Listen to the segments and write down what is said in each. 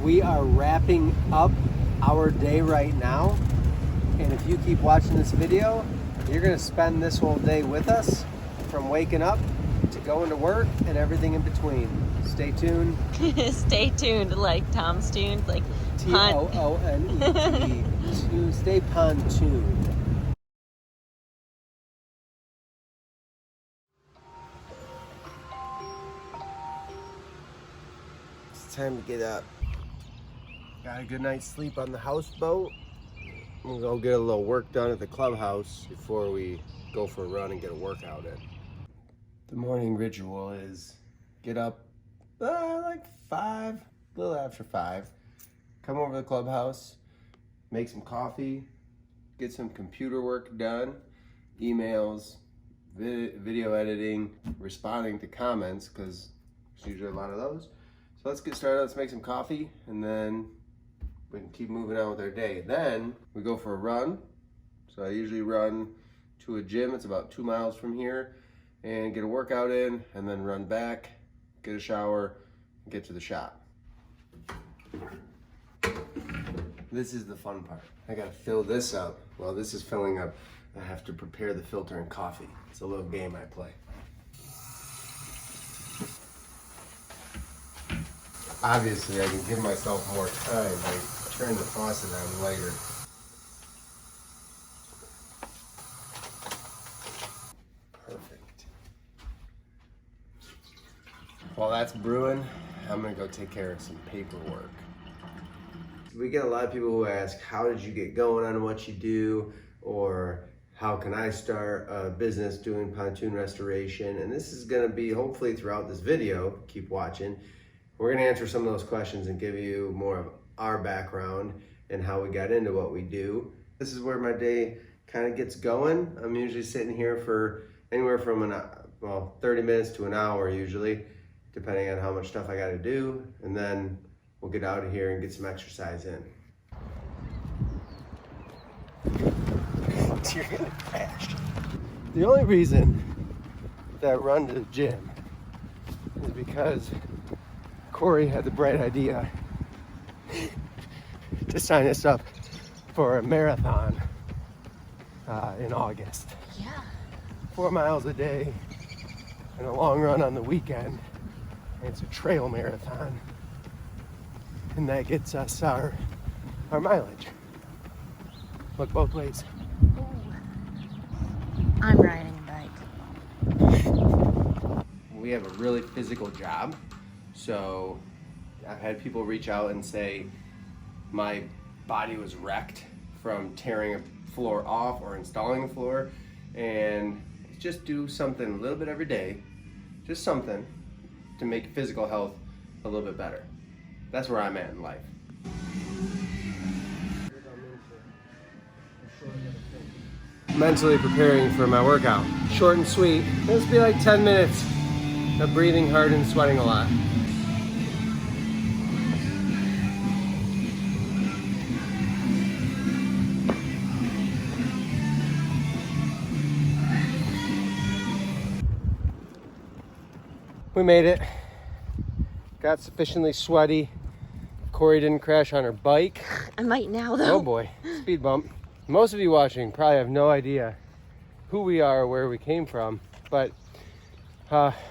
We are wrapping up our day right now, and if you keep watching this video, you're gonna spend this whole day with us, from waking up to going to work and everything in between. Stay tuned. Stay tuned, like Tom's Tunes, like Toonete. Stay pontoon. It's time to get up. Got a good night's sleep on the houseboat. We'll go get a little work done at the clubhouse before we go for a run and get a workout in. The morning ritual is get up like 5, a little after 5. Come over to the clubhouse, make some coffee, get some computer work done, emails, video editing, responding to comments, because there's usually a lot of those. So let's get started, let's make some coffee, and then we can keep moving on with our day. Then we go for a run. So I usually run to a gym, it's about 2 miles from here, and get a workout in, and then run back, get a shower, and get to the shop. This is the fun part. I gotta fill this up. While this is filling up, I have to prepare the filter and coffee. It's a little game I play. Obviously, I can give myself more time by turning the faucet on later. Perfect. While that's brewing, I'm gonna go take care of some paperwork. We get a lot of people who ask, how did you get going on what you do? Or how can I start a business doing pontoon restoration? And this is gonna be, hopefully throughout this video, keep watching, we're gonna answer some of those questions and give you more of our background and how we got into what we do. This is where my day kind of gets going. I'm usually sitting here for anywhere from 30 minutes to an hour usually, depending on how much stuff I gotta do. And then we'll get out of here and get some exercise in. You're gonna crash. The only reason that I run to the gym is because Corey had the bright idea to sign us up for a marathon in August. yeah. 4 miles a day and a long run on the weekend. And it's a trail marathon. And that gets us our mileage. Look both ways. Ooh. I'm riding a bike. We have a really physical job. So I've had people reach out and say my body was wrecked from tearing a floor off or installing a floor, and just do something a little bit every day, just something to make physical health a little bit better. That's where I'm at in life. Mentally preparing for my workout. Short and sweet. This will be like 10 minutes of breathing hard and sweating a lot. We made it. Got sufficiently sweaty. Corey didn't crash on her bike. I might now, though. Oh boy, speed bump. Most of you watching probably have no idea who we are or where we came from, but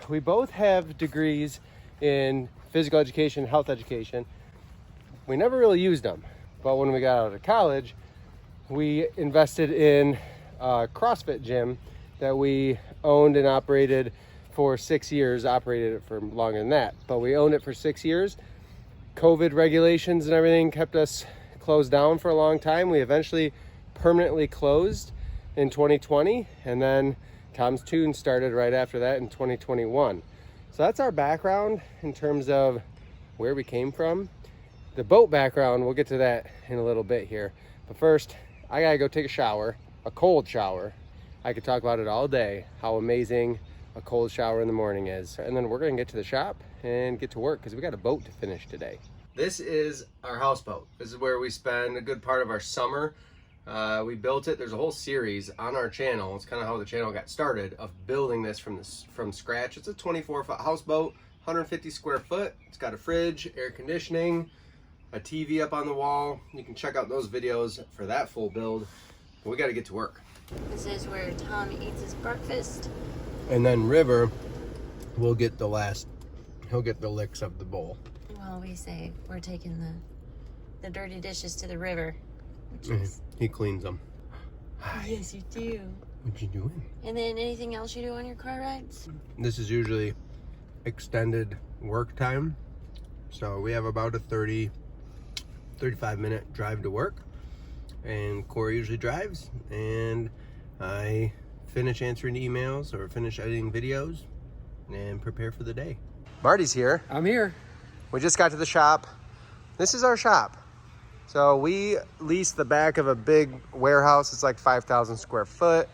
we both have degrees in physical education, health education. We never really used them, but when we got out of college, we invested in a CrossFit gym that we owned and operated for 6 years, operated it for longer than that, but we owned it for 6 years. COVID regulations and everything kept us closed down for a long time. We eventually permanently closed in 2020, and then Tom's Toons started right after that in 2021. So that's our background in terms of where we came from. The boat background, we'll get to that in a little bit here. But first, I gotta go take a shower, a cold shower. I could talk about it all day, how amazing a cold shower in the morning is. And then we're gonna get to the shop and get to work because we got a boat to finish today. This is our houseboat. This is where we spend a good part of our summer. We built it. There's a whole series on our channel. It's kind of how the channel got started, of building this from scratch. It's a 24-foot houseboat, 150 square foot. It's got a fridge, air conditioning, a TV up on the wall. You can check out those videos for that full build. But we got to get to work. This is where Tom eats his breakfast. And then River will get the last, he'll get the licks of the bowl. Well, we say we're taking the dirty dishes to the river. He cleans them. Yes, you do. What you doing? And then anything else you do on your car rides? This is usually extended work time. So we have about a 35 minute drive to work. And Corey usually drives. And I finish answering emails or finish editing videos and prepare for the day. Marty's here. I'm here. We just got to the shop. This is our shop. So we leased the back of a big warehouse. It's like 5,000 square foot.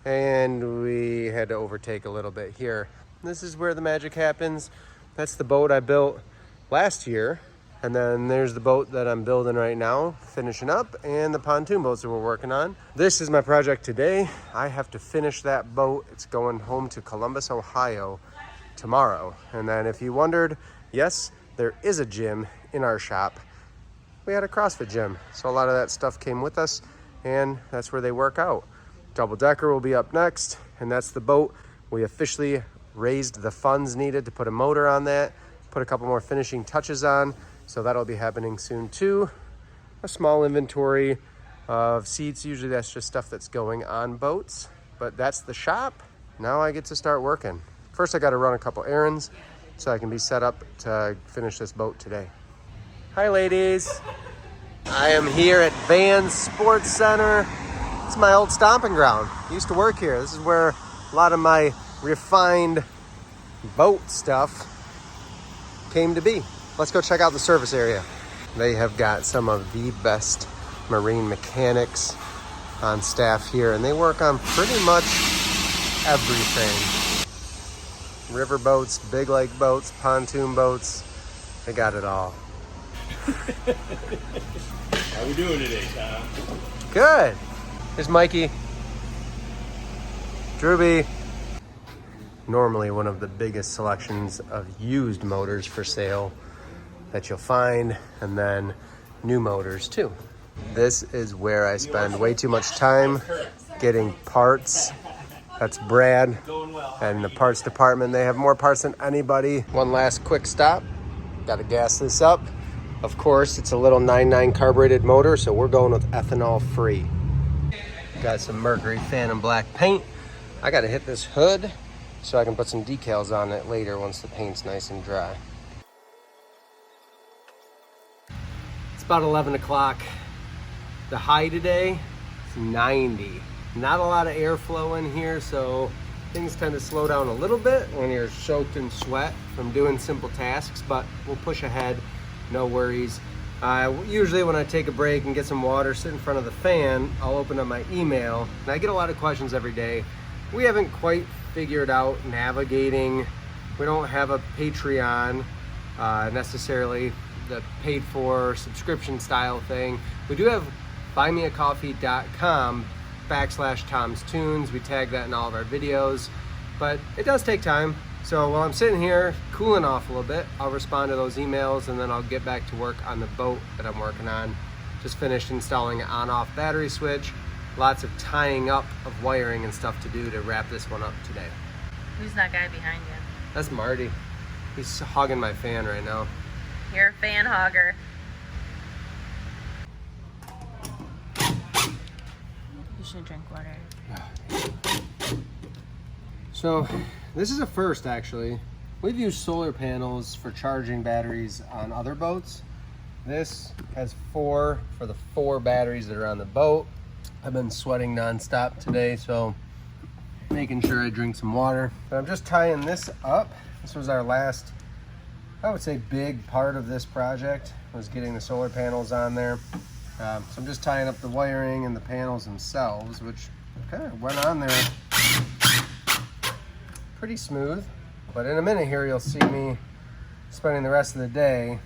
And we had to overtake a little bit here. This is where the magic happens. That's the boat I built last year. And then there's the boat that I'm building right now, finishing up, and the pontoon boats that we're working on. This is my project today. I have to finish that boat. It's going home to Columbus, Ohio tomorrow. And then if you wondered, yes, there is a gym in our shop. We had a CrossFit gym. So a lot of that stuff came with us, and that's where they work out. Double decker will be up next, and that's the boat. We officially raised the funds needed to put a motor on that, put a couple more finishing touches on. So that'll be happening soon too. A small inventory of seats. Usually that's just stuff that's going on boats, but that's the shop. Now I get to start working. First I got to run a couple errands so I can be set up to finish this boat today. Hi ladies. I am here at Vans Sports Center. It's my old stomping ground. I used to work here. This is where a lot of my refined boat stuff came to be. Let's go check out the service area. They have got some of the best marine mechanics on staff here, and they work on pretty much everything. River boats, big lake boats, pontoon boats, they got it all. How we doing today, Tom? Good. Here's Mikey. Drewby. Normally one of the biggest selections of used motors for sale that you'll find, and then new motors too. This is where I spend way too much time getting parts. That's Brad and the parts department. They have more parts than anybody. One last quick stop. Got to gas this up. Of course, it's a little 9.9 carbureted motor, so we're going with ethanol free. Got some Mercury Phantom black paint. I got to hit this hood so I can put some decals on it later once the paint's nice and dry. It's about 11 o'clock. The high today is 90. Not a lot of airflow in here, so things tend to slow down a little bit when you're soaked in sweat from doing simple tasks, but we'll push ahead, no worries. Usually when I take a break and get some water, sit in front of the fan, I'll open up my email, and I get a lot of questions every day. We haven't quite figured out navigating. We don't have a Patreon necessarily, the paid for subscription style thing. We do have buymeacoffee.com/TomsToons. We tag that in all of our videos, but it does take time. So while I'm sitting here cooling off a little bit, I'll respond to those emails, and then I'll get back to work on the boat that I'm working on. Just finished installing an on-off battery switch. Lots of tying up of wiring and stuff to do to wrap this one up today. Who's that guy behind you? That's Marty. He's hogging my fan right now. You're a fan hogger. You should drink water. So this is a first, actually. We've used solar panels for charging batteries on other boats. This has 4 for the 4 batteries that are on the boat. I've been sweating nonstop today, so making sure I drink some water. But I'm just tying this up. This was our last, I would say, big part of this project, was getting the solar panels on there. So I'm just tying up the wiring and the panels themselves, which kind of went on there pretty smooth. But in a minute here, you'll see me spending the rest of the day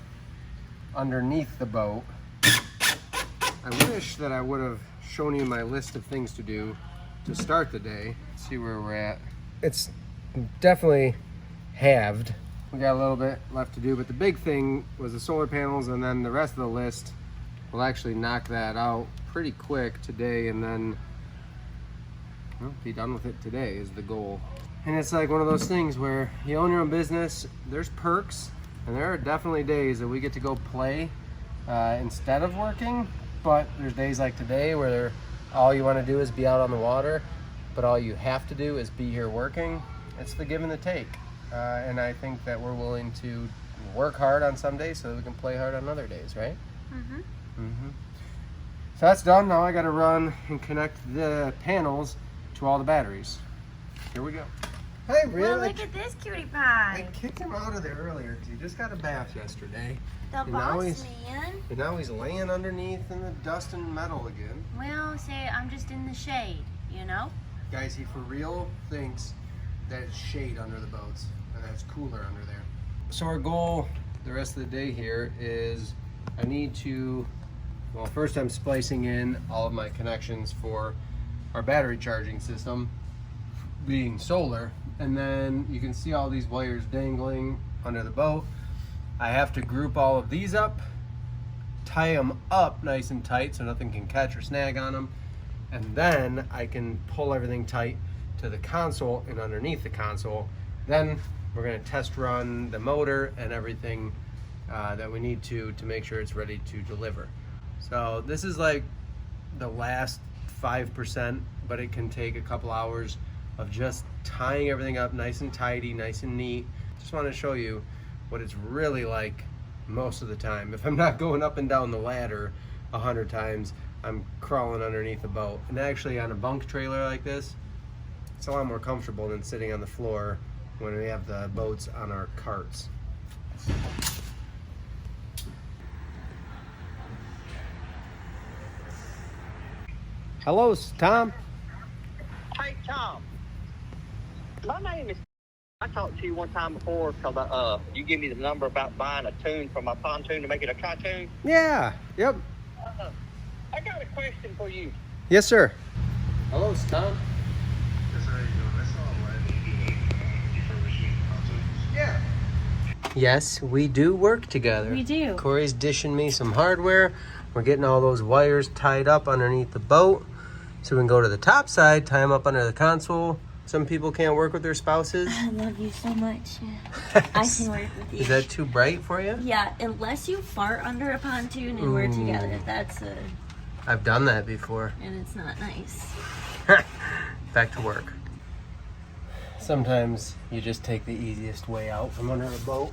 underneath the boat. I wish that I would have shown you my list of things to do to start the day. Let's see where we're at. It's definitely halved we got a little bit left to do, but the big thing was the solar panels, and then the rest of the list, we'll actually knock that out pretty quick today, and then be done with it today is the goal. And it's like one of those things where you own your own business, there's perks, and there are definitely days that we get to go play instead of working, but there's days like today where all you want to do is be out on the water, but all you have to do is be here working. It's the give and the take. And I think that we're willing to work hard on some days so that we can play hard on other days, right? Mm-hmm. Mm-hmm. So that's done. Now I got to run and connect the panels to all the batteries. Here we go. Hey, really? Well, look at this cutie pie. I kicked him out of there earlier because he just got a bath yesterday. The And boss man. And now he's laying underneath in the dust and metal again. Well, say I'm just in the shade, you know? Guys, he for real thinks that it's shade under the boats and that it's cooler under there. So our goal the rest of the day here is I need to, well, first I'm splicing in all of my connections for our battery charging system being solar, and then you can see all these wires dangling under the boat. I have to group all of these up, tie them up nice and tight so nothing can catch or snag on them, and then I can pull everything tight to the console and underneath the console. Then we're going to test run the motor and everything that we need to make sure it's ready to deliver. So this is like the last 5%, but it can take a couple hours of just tying everything up nice and tidy, nice and neat. Just want to show you what it's really like most of the time. If I'm not going up and down the ladder 100 times, I'm crawling underneath the boat. And actually on a bunk trailer like this, it's a lot more comfortable than sitting on the floor when we have the boats on our carts. Hello, Tom. Hey, Tom. My name is. I talked to you one time before because you gave me the number about buying a tune for my pontoon to make it a Tritoon. Yeah. Yep. I got a question for you. Yes, sir. Hello, Tom. Yes, how you doing? That's all right. Refurbishing Pontoons. Yeah. Yes, we do work together. We do. Corey's dishing me some hardware. We're getting all those wires tied up underneath the boat so we can go to the top side, tie them up under the console. Some people can't work with their spouses. I love you so much. I can work with you. Is that too bright for you? Yeah, unless you fart under a pontoon and we're together, that's I've done that before. and it's not nice. Back to work. Sometimes you just take the easiest way out from under a boat.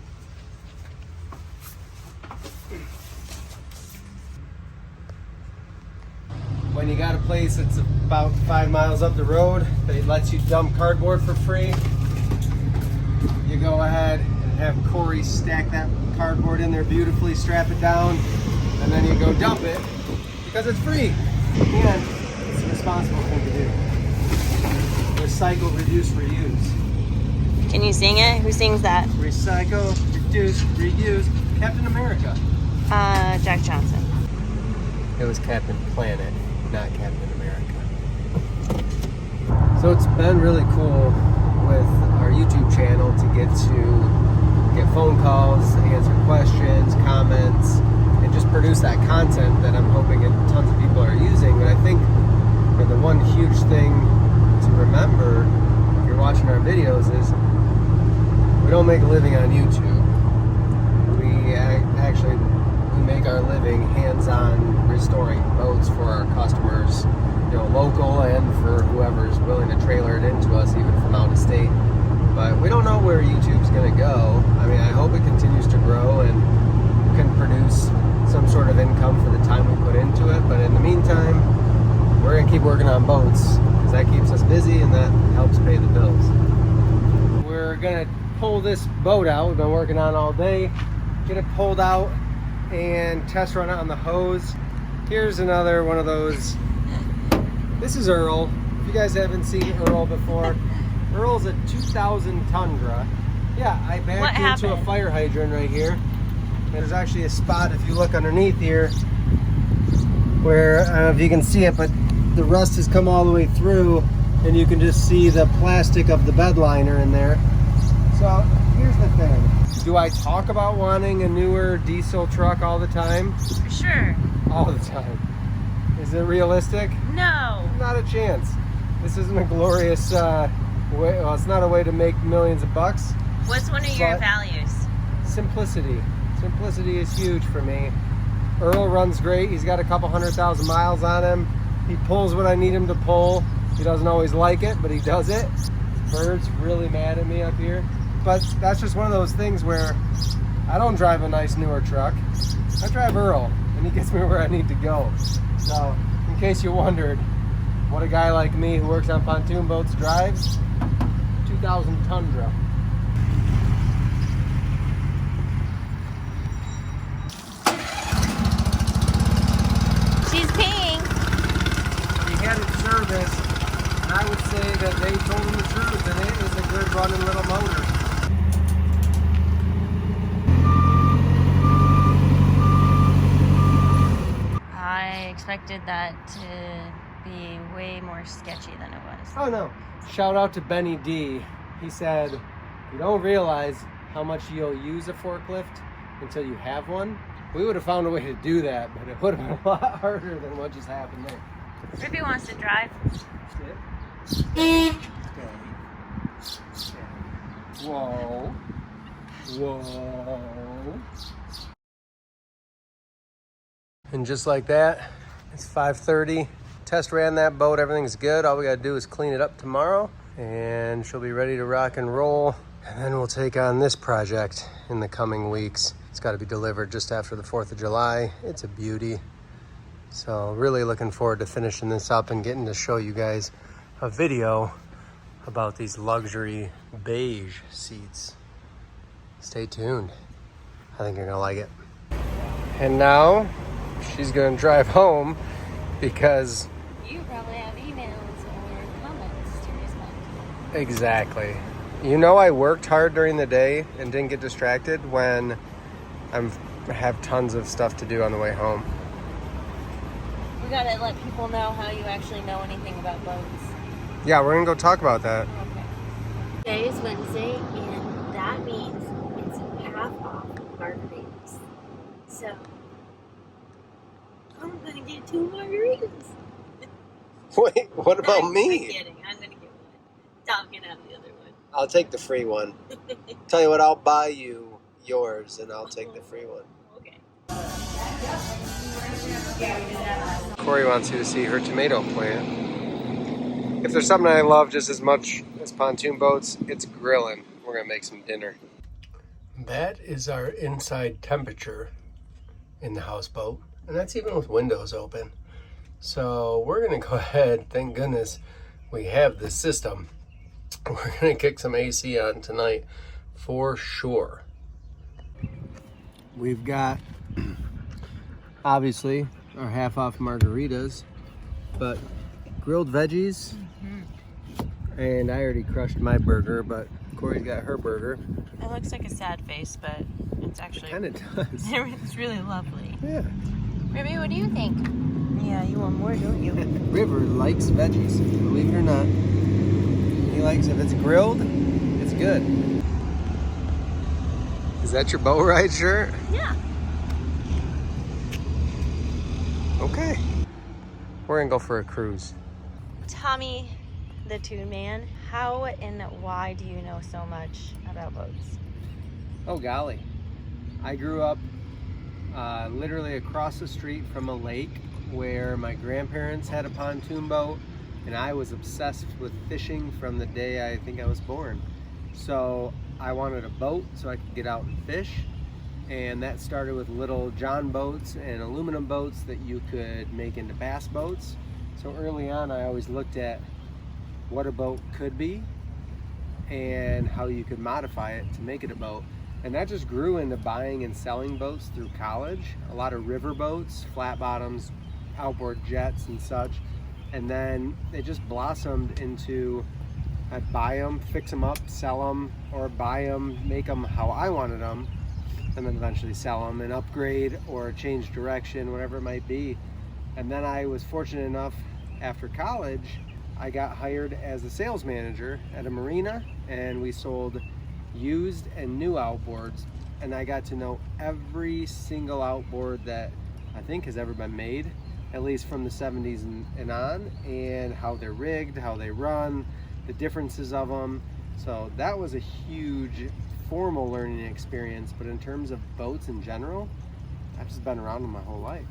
When you got a place that's about 5 miles up the road that lets you dump cardboard for free, you go ahead and have Corey stack that cardboard in there beautifully, strap it down, and then you go dump it because it's free and it's a responsible thing to do. Recycle, reduce, reuse. Can you sing it? Who sings that? Recycle, reduce, reuse. Captain America. Jack Johnson. It was Captain Planet, not Captain America. So it's been really cool with our YouTube channel to get phone calls, answer questions, comments, and just produce that content that I'm hoping that tons of people are using. But I think the one huge thing to remember if you're watching our videos is we don't make a living on YouTube. We actually make our living hands-on restoring boats for our customers, local and for whoever's willing to trailer it into us, even from out of state. But we don't know where YouTube's going to go. I mean, I hope it continues to grow and can produce some sort of income for the time we put into it. But in the meantime, we're going to keep working on boats because that keeps us busy and that helps pay the bills. We're going to pull this boat out. We've been working on it all day. Get it pulled out and test run it on the hose. Here's another one of those. This is Earl. If you guys haven't seen Earl before, Earl's a 2000 Tundra. Yeah, I backed into a fire hydrant right here. There's actually a spot, if you look underneath here, where, I don't know if you can see it, but the rust has come all the way through, and you can just see the plastic of the bed liner in there. So, you here's the thing. Do I talk about wanting a newer diesel truck all the time? For sure. All the time. Is it realistic? No. Not a chance. This isn't a glorious way. Well, it's not a way to make millions of bucks. What's one of your values? Simplicity. Simplicity is huge for me. Earl runs great. He's got a couple 100,000 miles on him. He pulls what I need him to pull. He doesn't always like it, but he does it. Bird's really mad at me up here. But that's just one of those things where I don't drive a nice newer truck. I drive Earl, and he gets me where I need to go. So, in case you wondered what a guy like me who works on pontoon boats drives, 2000 Tundra. She's peeing. He had it serviced, and I would say that they told him the truth, and it is a good running little motor. I expected that to be way more sketchy than it was. Oh no. Shout out to Benny D. He said, you don't realize how much you'll use a forklift until you have one. We would have found a way to do that, but it would have been a lot harder than what just happened there. Rippy wants to drive. Okay. Whoa. Whoa. And just like that, it's 5:30. Test ran that boat, everything's good. All we gotta do is clean it up tomorrow and she'll be ready to rock and roll. And then we'll take on this project in the coming weeks. It's gotta be delivered just after the 4th of July. It's a beauty. So really looking forward to finishing this up and getting to show you guys a video about these luxury beige seats. Stay tuned. I think you're gonna like it. And now she's gonna drive home because You probably have emails or comments to respond. exactly. You know, I worked hard during the day and didn't get distracted when I have tons of stuff to do on the way home. We gotta let people know how you actually know anything about boats. Yeah, we're gonna go talk about that. Okay. Today is Wednesday, and that means it's half off margaritas. So, I'm gonna get 2 margaritas. Wait, what about I'm me? kidding. I'm gonna get one. Tom can have the other one. I'll take the free one. Tell you what, I'll buy you yours and I'll take the free one. Okay. Corey wants you to see her tomato plant. If there's something I love just as much as pontoon boats, it's grilling. We're gonna make some dinner. That is our inside temperature in the houseboat, and that's even with windows open. So we're gonna go ahead, thank goodness we have this system. We're gonna kick some AC on tonight for sure. We've got, obviously, our half off margaritas, but grilled veggies, and I already crushed my burger, but Corey's got her burger. It looks like a sad face, but it's actually Kind of does. it's really lovely. Yeah. Ruby, what do you think? Yeah, you want more, don't you? River likes veggies, believe it or not. He likes, if it's grilled, it's good. Is that your boat ride shirt? Yeah. Okay. We're gonna go for a cruise. Tommy, the Toon Man, how and why do you know so much about boats? Oh golly. I grew up literally across the street from a lake where my grandparents had a pontoon boat, and I was obsessed with fishing from the day I think I was born. So I wanted a boat so I could get out and fish, and that started with little John boats and aluminum boats that you could make into bass boats. So early on I always looked at what a boat could be and how you could modify it to make it a boat. And that just grew into buying and selling boats through college. A lot of river boats, flat bottoms, outboard jets and such. And then it just blossomed into, I'd buy them, fix them up, sell them, or buy them, make them how I wanted them, and then eventually sell them and upgrade or change direction, whatever it might be. And then I was fortunate enough, after college, I got hired as a sales manager at a marina, and we sold used and new outboards, and I got to know every single outboard that I think has ever been made, at least from the 70s and on, and how they're rigged, how they run, the differences of them. So that was a huge formal learning experience, but in terms of boats in general, I've just been around them my whole life.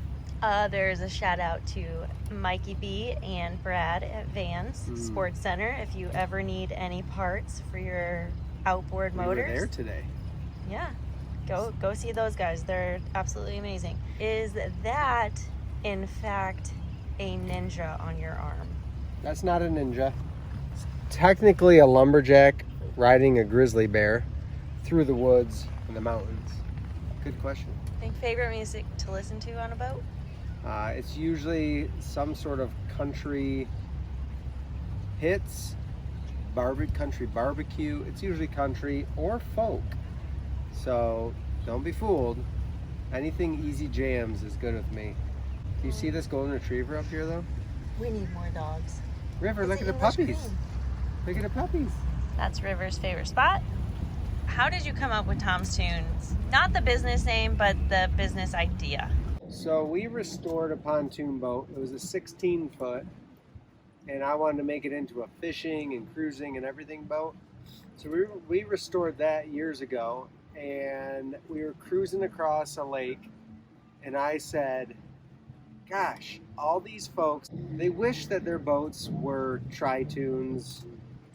There's a shout out to Mikey B and Brad at Vans Sports Center if you ever need any parts for your outboard motors. We were there today. Yeah, go see those guys. They're absolutely amazing. Is that in fact a ninja on your arm? That's not a ninja. It's technically a lumberjack riding a grizzly bear through the woods and the mountains. Good question. Think favorite music to listen to on a boat? It's usually some sort of country hits, country barbecue. It's usually country or folk. So don't be fooled. Anything easy jams is good with me. Do you see this golden retriever up here though? We need more dogs. River, look at the English puppies. cream. Look at the puppies. That's River's favorite spot. How did you come up with Tom's Toons? Not the business name, but the business idea. So we restored a pontoon boat. It was a 16 foot, and I wanted to make it into a fishing and cruising and everything boat. So we restored that years ago, and we were cruising across a lake, and I said, gosh, all these folks, they wish that their boats were Tritoons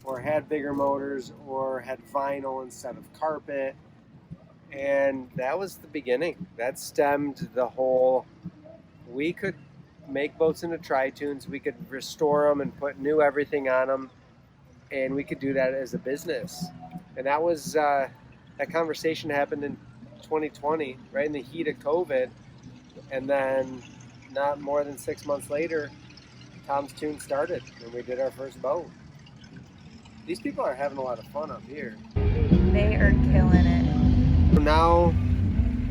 or had bigger motors or had vinyl instead of carpet. And that was the beginning. That stemmed the whole, we could make boats into Tritoons, we could restore them and put new everything on them, and we could do that as a business. And that was, that conversation happened in 2020, right in the heat of COVID. And then not more than 6 months later, Tom's Toons started, and we did our first boat. These people are having a lot of fun up here. They are killing it. Now,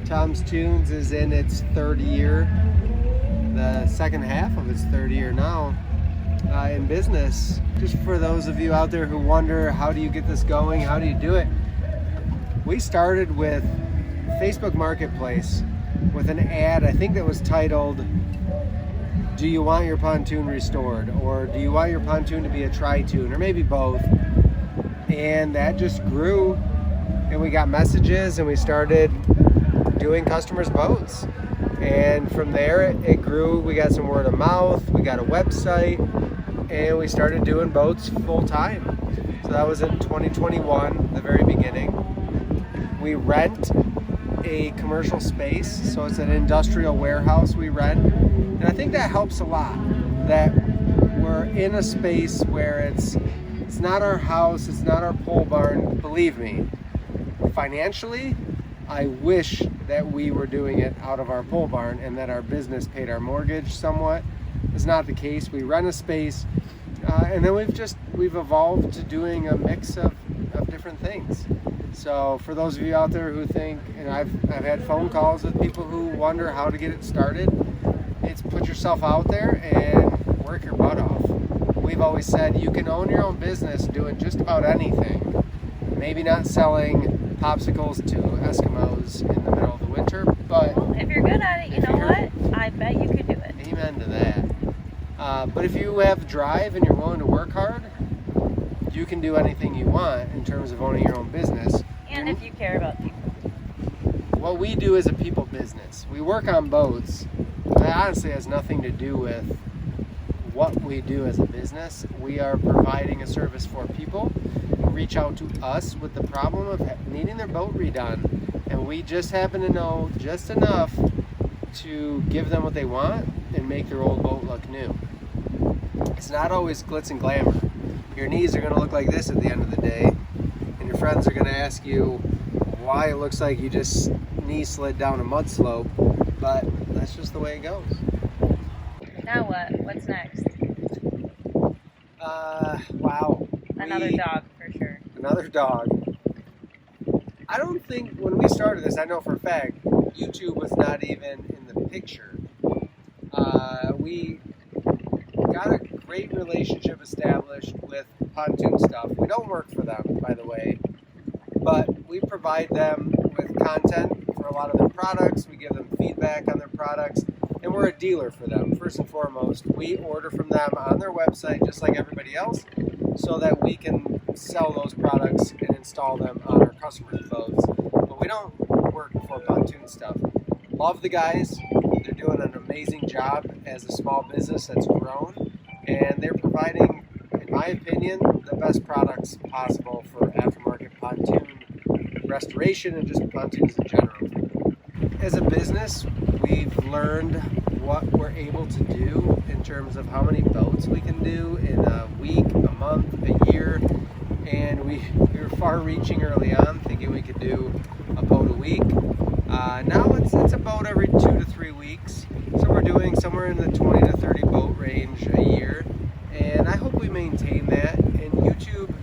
Tom's Toons is in its third year, the second half of its third year now in business. Just for those of you out there who wonder, how do you get this going? How do you do it? We started with Facebook Marketplace with an ad, I think that was titled, do you want your pontoon restored? Or do you want your pontoon to be a Tritoon? Or maybe both. And that just grew, and we got messages, and we started doing customers' boats. And from there it grew. We got some word of mouth, we got a website, and we started doing boats full time. So that was in 2021, the very beginning. We rent a commercial space, so it's an industrial warehouse we rent, and I think that helps a lot, that we're in a space where it's not our house, it's not our pole barn. Believe me, financially, I wish that we were doing it out of our pole barn and that our business paid our mortgage somewhat. It's not the case. We rent a space, and then we've evolved to doing a mix of different things. So for those of you out there who think, and I've had phone calls with people who wonder how to get it started, it's put yourself out there and work your butt off. We've always said you can own your own business doing just about anything. Maybe not selling popsicles to Eskimos in the middle of the winter, but Well, if you're good at it, you know what? I bet you could do it. Amen to that. But if you have drive and you're willing to work hard, you can do anything you want in terms of owning your own business. And if you care about people. What we do is a people business. We work on boats. That honestly has nothing to do with what we do as a business. We are providing a service for people who reach out to us with the problem of needing their boat redone. And we just happen to know just enough to give them what they want and make their old boat look new. It's not always glitz and glamour. Your knees are going to look like this at the end of the day, and your friends are going to ask you why it looks like you just knee slid down a mud slope, but that's just the way it goes. Now what? What's next? Wow. Another dog for sure. Another dog. I don't think, when we started this, I know for a fact, YouTube was not even in the picture. We got a great relationship established with PontoonStuff. We don't work for them, by the way, but we provide them with content for a lot of their products. We give them feedback on their products, and we're a dealer for them. First and foremost, we order from them on their website just like everybody else, so that we can sell those products and install them on our customers' boats. But we don't work for PontoonStuff. Love the guys. They're doing an amazing job as a small business that's grown, and they're providing, in my opinion, the best products possible for aftermarket pontoon restoration and just pontoons in general. As a business, we've learned what we're able to do in terms of how many boats we can do in a week, a month, a year, and we were far-reaching early on, thinking we could do a boat a week. Now it's a boat every 2 to 3 weeks, so we're doing somewhere in the 20 to 30 boat range a year, and I hope we maintain that. And YouTube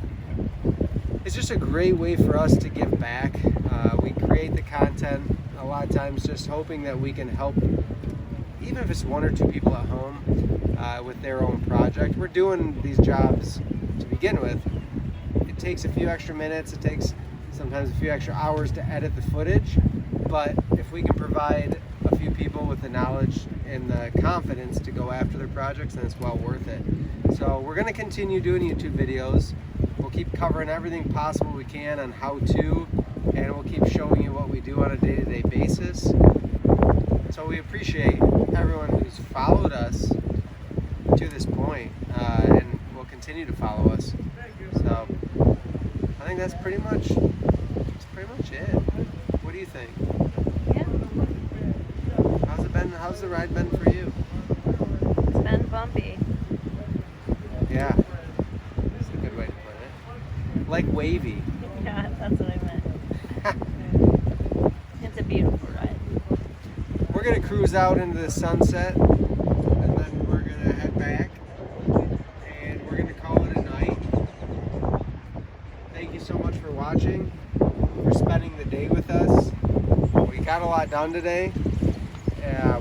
is just a great way for us to give back. We create the content a lot of times just hoping that we can help, even if it's 1 or 2 people at home with their own project. We're doing these jobs to begin with. It takes a few extra minutes, it takes sometimes a few extra hours to edit the footage, but if we can provide a few people with the knowledge and the confidence to go after their projects, then it's well worth it. So we're going to continue doing YouTube videos. We'll keep covering everything possible we can on how to, and we'll keep showing you what we do on a day-to-day basis. So we appreciate everyone who's followed us to this point, and will continue to follow us. So I think that's pretty much it. What do you think? Yeah. How's it been? How's the ride been for you? It's been bumpy. Yeah, that's a good way to put it. Like wavy. Yeah, that's what I meant. It's a beautiful ride. We're gonna cruise out into the sunset, and then we're gonna head back, and we're gonna call it a night. Thank you so much for watching, for spending the day with us. We got a lot done today,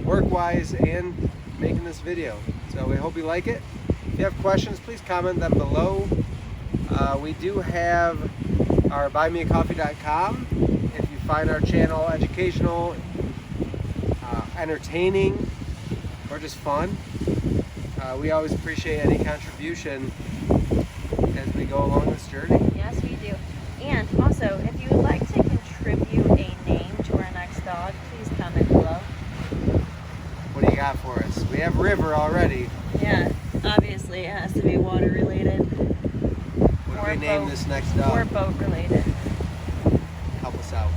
work-wise and making this video. So we hope you like it. If you have questions, please comment them below. We do have our buymeacoffee.com. If you find our channel educational, entertaining, or just fun, we always appreciate any contribution as we go along this journey. Yes, we do. And also, if you would like to contribute a name to our next dog, please comment below. What do you got for us? We have River already. Yeah, obviously it has to be water related. What do we name this next dog? Or boat related. Help us out.